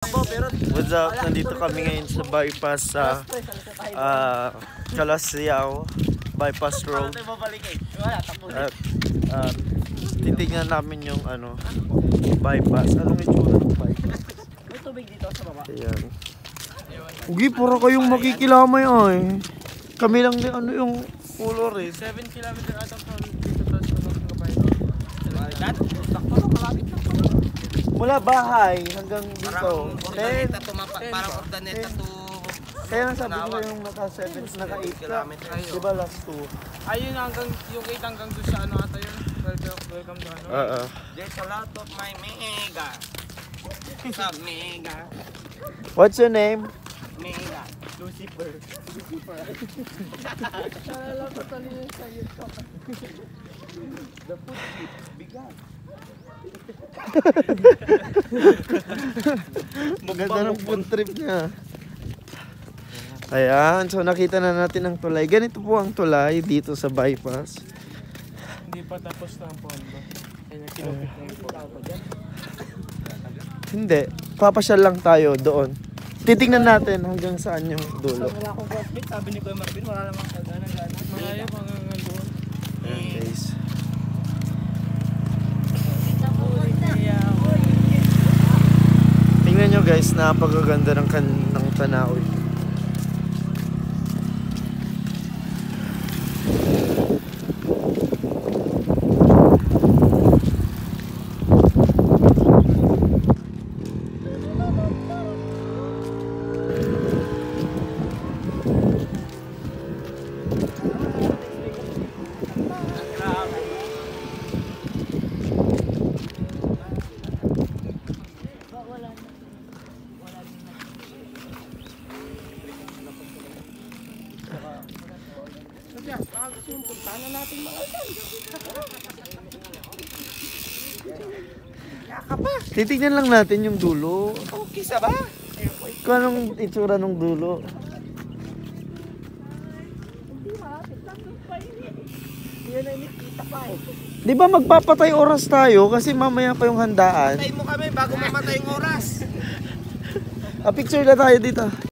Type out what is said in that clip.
What's up? Nandito kami ngayon sa bypass sa Calasiao Bypass Road. At titignan namin yung bypass. Anong itsura ng bypass? May tubig dito sa baba. Ayan. Ugi, puro kayong makikilamay ay. Kami lang din yung color eh. 7 kilometer ata from dito sa Kabayan. Sakto lang, malapit lang. Mula bahay hanggang dito. Parang ordaneta to. Kaya lang sabi ko yung naka 7, naka 8 ka. Diba last 2? Ayun hanggang yung 8 hanggang doon sa ano ata yun. Welcome to ano. There's a lot of my mega. Sa mega. What's your name? Mega. Lucifer. Alala ko tali yung sayo ko. The food bigat. Maganda ng food trip niya. Ayan, so nakita na natin ang tulay. Ganito po ang tulay dito sa bypass. Hindi pa tapos na ang pondo. Kaya kinupit na yung pondo dyan. Hindi, papasyal lang tayo doon. Titingnan natin hanggang saan yung dulo. Wala akong prospect, sabi ni Kuya Marvin, wala namang kagana-gana. Malayo hanggang doon. Ayan guys. Tingnan nyo guys, napakaganda ng tanawin. Titignan lang natin yung dulo. Okay sa ba? Kung anong itsura ng dulo. Di ba magpapatay oras tayo kasi mamaya pa yung handaan? Patay mo kami bago mamatay yung oras. Picture na tayo dito.